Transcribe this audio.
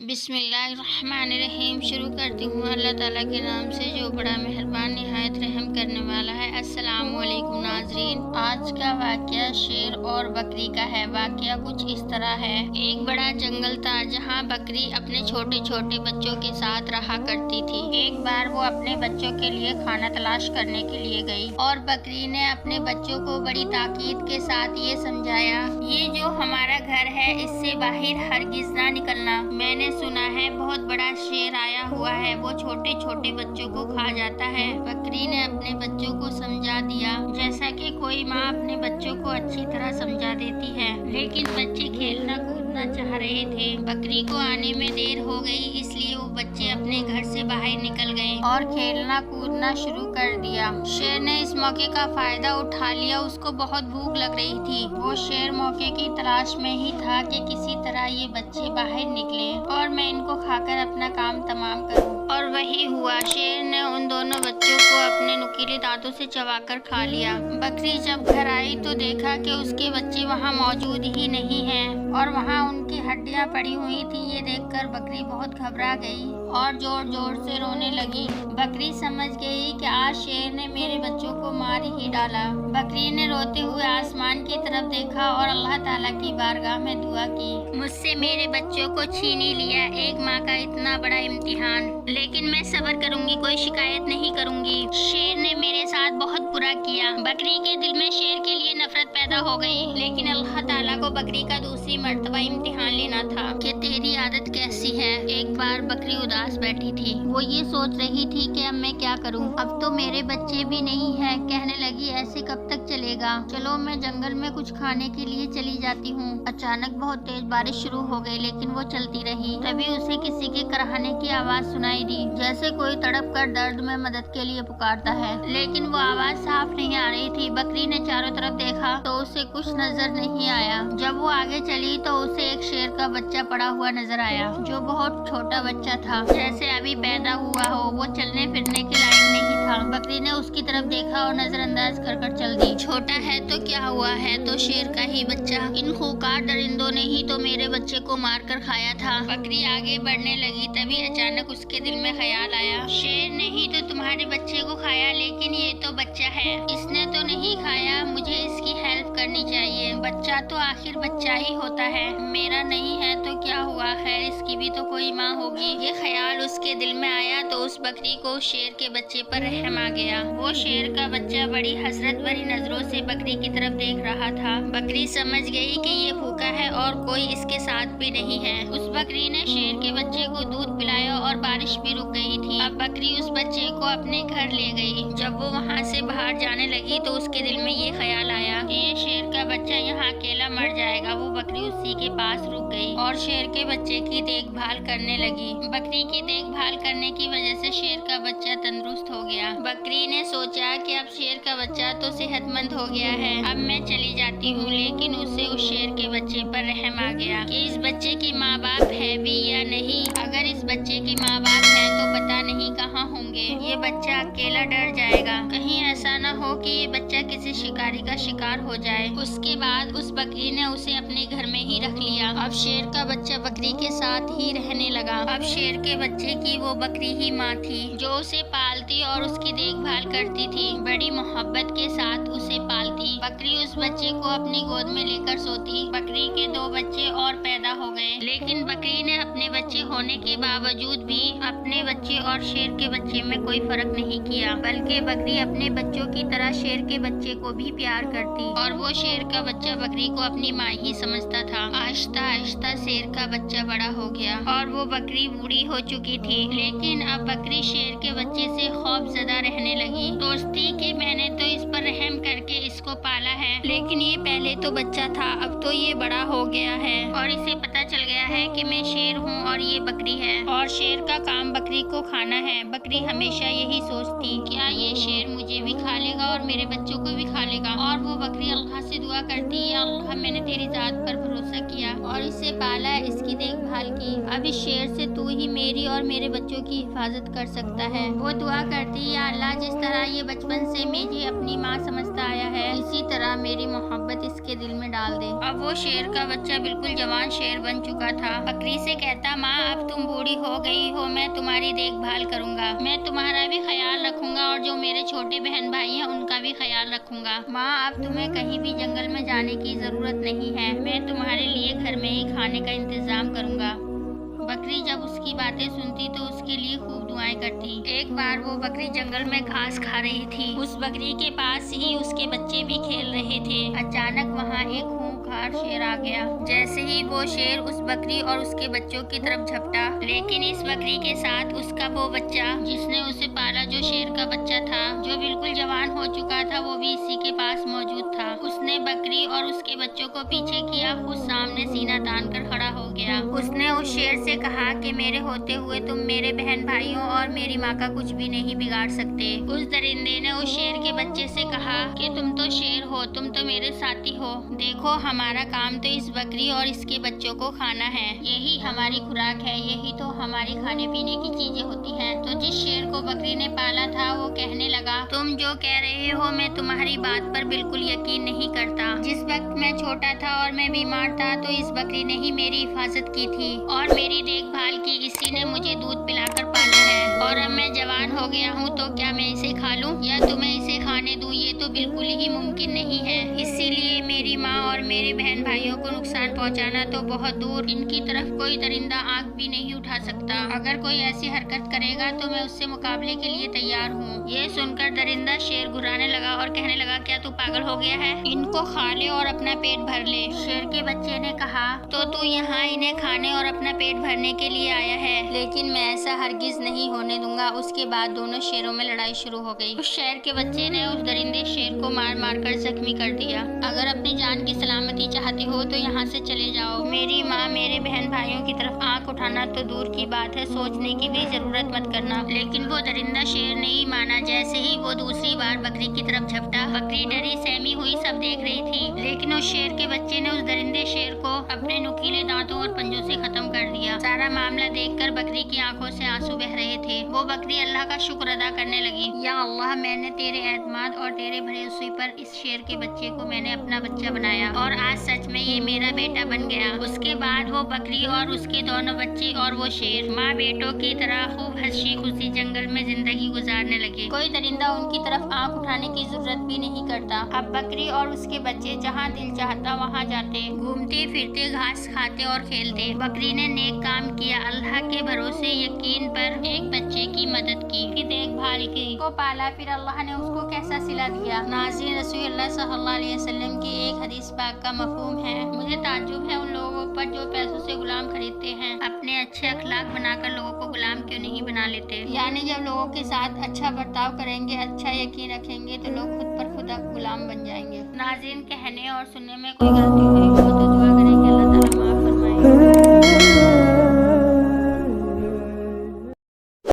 बिस्मिल्लाहिर्रहमानिर्रहीम। शुरू करती हूँ अल्लाह ताला के नाम से जो बड़ा मेहरबान निहायत रहम करने वाला है। अस्सलामु अलैकुम नाजरीन। आज का वाक़या शेर और बकरी का है। वाक़या कुछ इस तरह है। एक बड़ा जंगल था जहाँ बकरी अपने छोटे छोटे बच्चों के साथ रहा करती थी। एक बार वो अपने बच्चों के लिए खाना तलाश करने के लिए गई और बकरी ने अपने बच्चों को बड़ी ताकीद के साथ ये समझाया, ये जो हमारा घर है इससे बाहर हरगिज ना निकलना। मैंने सुना है बहुत बड़ा शेर आया हुआ है, वो छोटे छोटे बच्चों को खा जाता है। बकरी ने अपने बच्चों को समझा दिया जैसा कि कोई माँ अपने बच्चों को अच्छी तरह समझा देती है, लेकिन बच्चे खेलना कूदना चाह रहे थे। बकरी को आने में देर हो गई, इसलिए वो बच्चे अपने घर से बाहर निकल गए और खेलना कूदना शुरू कर दिया। शेर ने इस मौके का फायदा उठा लिया। उसको बहुत भूख लग रही थी। वो शेर मौके की तलाश में ही था कि किसी तरह ये बच्चे बाहर निकले और मैं इनको खाकर अपना काम तमाम करूं। और वही हुआ। शेर ने उन दोनों बच्चों को अपने नुकीले दांतों से चबाकर खा लिया। बकरी जब घर आई तो देखा कि उसके बच्चे वहाँ मौजूद ही नहीं हैं और वहाँ उनकी हड्डियाँ पड़ी हुई थी। ये देखकर बकरी बहुत घबरा गई और जोर जोर से रोने लगी। बकरी समझ गई कि आज शेर ने मेरे बच्चों को मार ही डाला। बकरी ने रोते हुए आसमान की तरफ देखा और अल्लाह ताला की बारगाह में दुआ की, मुझसे मेरे बच्चों को छीन ही लिया। एक माँ का इतना बड़ा इम्तिहान, लेकिन मैं सब्र करूंगी, कोई शिकायत नहीं करूंगी। शेर ने मेरे साथ बहुत बुरा किया। बकरी के दिल में शेर के लिए नफरत पैदा हो गई, लेकिन अल्लाह ताला को बकरी का दूसरी मर्तबा इम्तिहान लेना था कि तेरी आदत कैसी है। एक बार बकरी उदास बैठी थी। वो ये सोच रही थी कि अब मैं क्या करूं, अब तो मेरे बच्चे भी नहीं है। कहने लगी, ऐसे कब तक चलेगा, चलो मैं जंगल में कुछ खाने के लिए चली जाती हूँ। अचानक बहुत तेज बारिश शुरू हो गई, लेकिन वो चलती रही। तभी उसे किसी के कराहने की आवाज सुनाई दी, जैसे कोई तड़प कर दर्द में मदद के लिए पुकारता है, लेकिन वो आवाज साफ नहीं आ रही थी। बकरी ने चारों तरफ देखा तो उसे कुछ नजर नहीं आया। जब वो आगे चली तो उसे एक शेर का बच्चा पड़ा हुआ नजर आया, जो बहुत छोटा बच्चा था, जैसे अभी पैदा हुआ हो। वो चलने फिरने के लायक नहीं था। बकरी ने उसकी तरफ देखा और नजरअंदाज कर चल दी। छोटा है तो क्या हुआ, है तो शेर का ही बच्चा। इन खूंखार दरिंदों ने ही तो मेरे बच्चे को मार कर खाया था। बकरी आगे बढ़ने लगी, तभी अचानक उसके दिल में ख्याल आया, शेर ने ही तो तुम्हारे बच्चे को खाया, लेकिन ये तो बच्चा है, इसने तो नहीं खाया। मुझे इसकी हेल्प करनी चाहिए। बच्चा तो आखिर बच्चा ही होता है, मेरा नहीं है तो क्या हुआ, खैर इसकी भी तो कोई माँ होगी। ये ख्याल उसके दिल में आया तो उस बकरी को शेर के बच्चे पर रहम आ गया। वो शेर का बच्चा बड़ी हसरत भरी नजरों से बकरी की तरफ देख रहा था। बकरी समझ गई कि ये भूखा है और कोई इसके साथ भी नहीं है। उस बकरी ने शेर के बच्चे को दूध पिलाया और बारिश भी रुक गई थी। अब बकरी उस बच्चे को अपने घर ले गई। जब वो वहाँ से बाहर जाने लगी तो उसके दिल में ये ख्याल आया कि ये शेर का बच्चा यहाँ अकेला मर जाएगा। वो बकरी उसी के पास रुक गई और शेर के बच्चे की देखभाल करने लगी। बकरी की देखभाल करने की वजह से शेर का बच्चा तंदुरुस्त हो गया। बकरी ने सोचा कि अब शेर का बच्चा तो सेहतमंद हो गया है, अब मैं चली जाती हूँ। लेकिन उसे उस शेर के बच्चे पर रहम आ गया कि इस बच्चे की माँ बाप है भी या नहीं। अगर इस बच्चे की माँ बाप है तो पता नहीं कहाँ होंगे। ये बच्चा अकेला डर जाएगा, कहीं ऐसा न हो कि ये बच्चा किसी शिकारी का शिकार हो जाए। उसके बाद उस बकरी ने उसे अपने घर में ही रख लिया। अब शेर का बच्चा बकरी के साथ ही रहने लगा। अब शेर के बच्चे की वो बकरी ही माँ थी, जो उसे पालती और उसकी देखभाल करती थी। बड़ी मोहब्बत के साथ उसे पालती। बकरी उस बच्चे को अपनी गोद में लेकर सोती। बकरी के 2 बच्चे और पैदा हो गए, लेकिन बकरी ने अपने बच्चे होने के बावजूद भी अपने बच्चे और शेर के बच्चे में कोई फर्क नहीं किया, बल्कि बकरी अपने बच्चों की तरह शेर के बच्चे को भी प्यार करती और वो शेर का बच्चा बकरी को अपनी माँ ही समझता था। आहिस्ता आहिस्ता शेर का बच्चा बड़ा हो गया और वो बकरी बूढ़ी हो चुकी थी, लेकिन अब बकरी शेर के बच्चे से खौफजदा रहने लगी। सोचती कि मैंने तो इस पर रहम करके इसको पाला है, लेकिन ये पहले तो बच्चा था, अब तो ये बड़ा हो गया है और इसे पता चल गया है कि मैं शेर हूँ और ये बकरी है और शेर का काम बकरी को खाना है। बकरी हमेशा यही सोचती, क्या ये शेर मुझे भी खा लेगा और मेरे बच्चों को भी खा लेगा। और वो बकरी अल्लाह से दुआ करती, या अल्लाह मैंने तेरी जात पर भरोसा किया और इसे पाला, इसकी देखभाल की। अब इस शेर से तू ही मेरी और मेरे बच्चों की हिफाजत कर सकता है। वो दुआ करती, या अल्लाह जिस तरह ये बचपन से मुझे अपनी माँ समझता आया है, इसी तरह मेरी मोहब्बत इसके के दिल में डाल दे। अब वो शेर का बच्चा बिल्कुल जवान शेर बन चुका था। बकरी से कहता, माँ अब तुम बूढ़ी हो गई हो, मैं तुम्हारी देखभाल करूंगा, मैं तुम्हारा भी ख्याल रखूंगा और जो मेरे छोटे बहन भाई हैं उनका भी ख्याल रखूंगा। माँ अब तुम्हें कहीं भी जंगल में जाने की जरूरत नहीं है, मैं तुम्हारे लिए घर में ही खाने का इंतजाम करूंगा। बकरी जब उसकी बातें सुनती तो उसके लिए खूब दुआएं करती। एक बार वो बकरी जंगल में घास खा रही थी। उस बकरी के पास ही उसके बच्चे भी खेल रहे थे। अचानक वहाँ एक खूंखार शेर आ गया। जैसे ही वो शेर उस बकरी और उसके बच्चों की तरफ झपटा, लेकिन इस बकरी के साथ उसका वो बच्चा जिसने उसे पाला, जो शेर का बच्चा था, जो बिल्कुल जवान हो चुका था, वो भी इसी के पास मौजूद था। उसने बकरी और उसके बच्चों को पीछे किया, खुद सामने सीना तान कर खड़ा हो गया। उसने उस शेर से कहा कि मेरे होते हुए तुम मेरे बहन भाइयों और मेरी माँ का कुछ भी नहीं बिगाड़ सकते। उस दरिंदे ने उस शेर के बच्चे से कहा कि तुम तो शेर हो, तुम तो मेरे साथी हो, देखो हमारा काम तो इस बकरी और इसके बच्चों को खाना है, यही हमारी खुराक है, यही तो हमारी खाने पीने की चीजें होती हैं। तो जिस शेर को बकरी ने पाला था वो कहने लगा, तुम जो कह रहे हो मैं तुम्हारी बात पर बिल्कुल यकीन नहीं करता। जिस वक्त मैं छोटा था और मैं बीमार था तो इस बकरी ने ही मेरी हिफाजत की थी और मेरी देखभाल की, इसी ने मुझे दूध पिलाकर पाला है। और अब मैं जवान हो गया हूँ तो क्या मैं इसे खा लूँ या तुम्हें इसे खाने दूँ? ये तो बिल्कुल ही मुमकिन नहीं है। इसीलिए मेरी माँ और मेरे बहन भाइयों को नुकसान पहुँचाना तो बहुत दूर, इनकी तरफ कोई दरिंदा आँख भी नहीं उठा सकता। अगर कोई ऐसी हरकत करेगा तो मैं उससे मुकाबले के लिए तैयार हूँ। ये सुनकर दरिंदा शेर घुराने लगा और कहने लगा, क्या तू पागल हो गया है? इनको खा ले और अपना पेट भर ले। शेर के बच्चे ने कहा, तो तू यहाँ इन्हें खाने और अपना पेट भरने के लिए आया है, लेकिन मैं ऐसा हरगिज नहीं होने दूंगा। उसके बाद दोनों शेरों में लड़ाई शुरू हो गई। उस शेर के बच्चे ने उस दरिंदे शेर को मार मार कर जख्मी कर दिया। अगर अपनी जान की सलामती चाहते हो तो यहाँ से चले जाओ। मेरी माँ मेरे बहन भाइयों की तरफ आंख उठाना तो दूर की बात है, सोचने की भी जरूरत मत करना। लेकिन वो दरिंदा शेर नहीं माना। जैसे ही वो दूसरी बार बकरी की तरफ झपटा, बकरी डरी सहमी हुई सब देख रही थी, लेकिन उस शेर के बच्चे ने उस दरिंदे शेर को अपने नुकीले दांतों और पंजों से खत्म कर दिया। सारा मामला देखकर बकरी की आंखों से आंसू बह रहे थे। वो बकरी अल्लाह का शुक्र अदा करने लगी, या अल्लाह, मैंने तेरे एतमाद और तेरे भरोसे पर इस शेर के बच्चे को मैंने अपना बच्चा बनाया और आज सच में ये मेरा बेटा बन गया। उसके बाद वो बकरी और उसके दोनों बच्चे और वो शेर माँ बेटों की तरह खूब हंसी खुशी जंगल में जिंदगी गुजारने लगे। कोई दरिंदा उनकी तरफ आंख उठाने की जरूरत भी नहीं करता। अब बकरी और उसके बच्चे जहाँ दिल चाहता वहाँ जाते, घूमते फिरते, घास खाते और खेलते। बकरी ने नेक काम किया, अल्लाह के भरोसे यकीन पर एक बच्चे की मदद की, देखभाल की, को पाला, फिर अल्लाह ने उसको कैसा सिला दिया। नाज़रीन, रसूलुल्लाह सल्लल्लाहु अलैहि वसल्लम की एक हदीस पाक का मफहूम है, मुझे ताज्जुब है उन लोगों पर जो पैसों से गुलाम खरीदते हैं, अपने अच्छे अखलाक बनाकर लोगों को गुलाम क्यों नहीं बना लेते। यानी जब लोगों के साथ अच्छा बर्ताव करेंगे, अच्छा यकीन रखेंगे तो लोग खुद पर खुद गुलाम बन जाएंगे। नाज़रीन, कहने और सुनने में कोई गलती हुई हो तो दुआ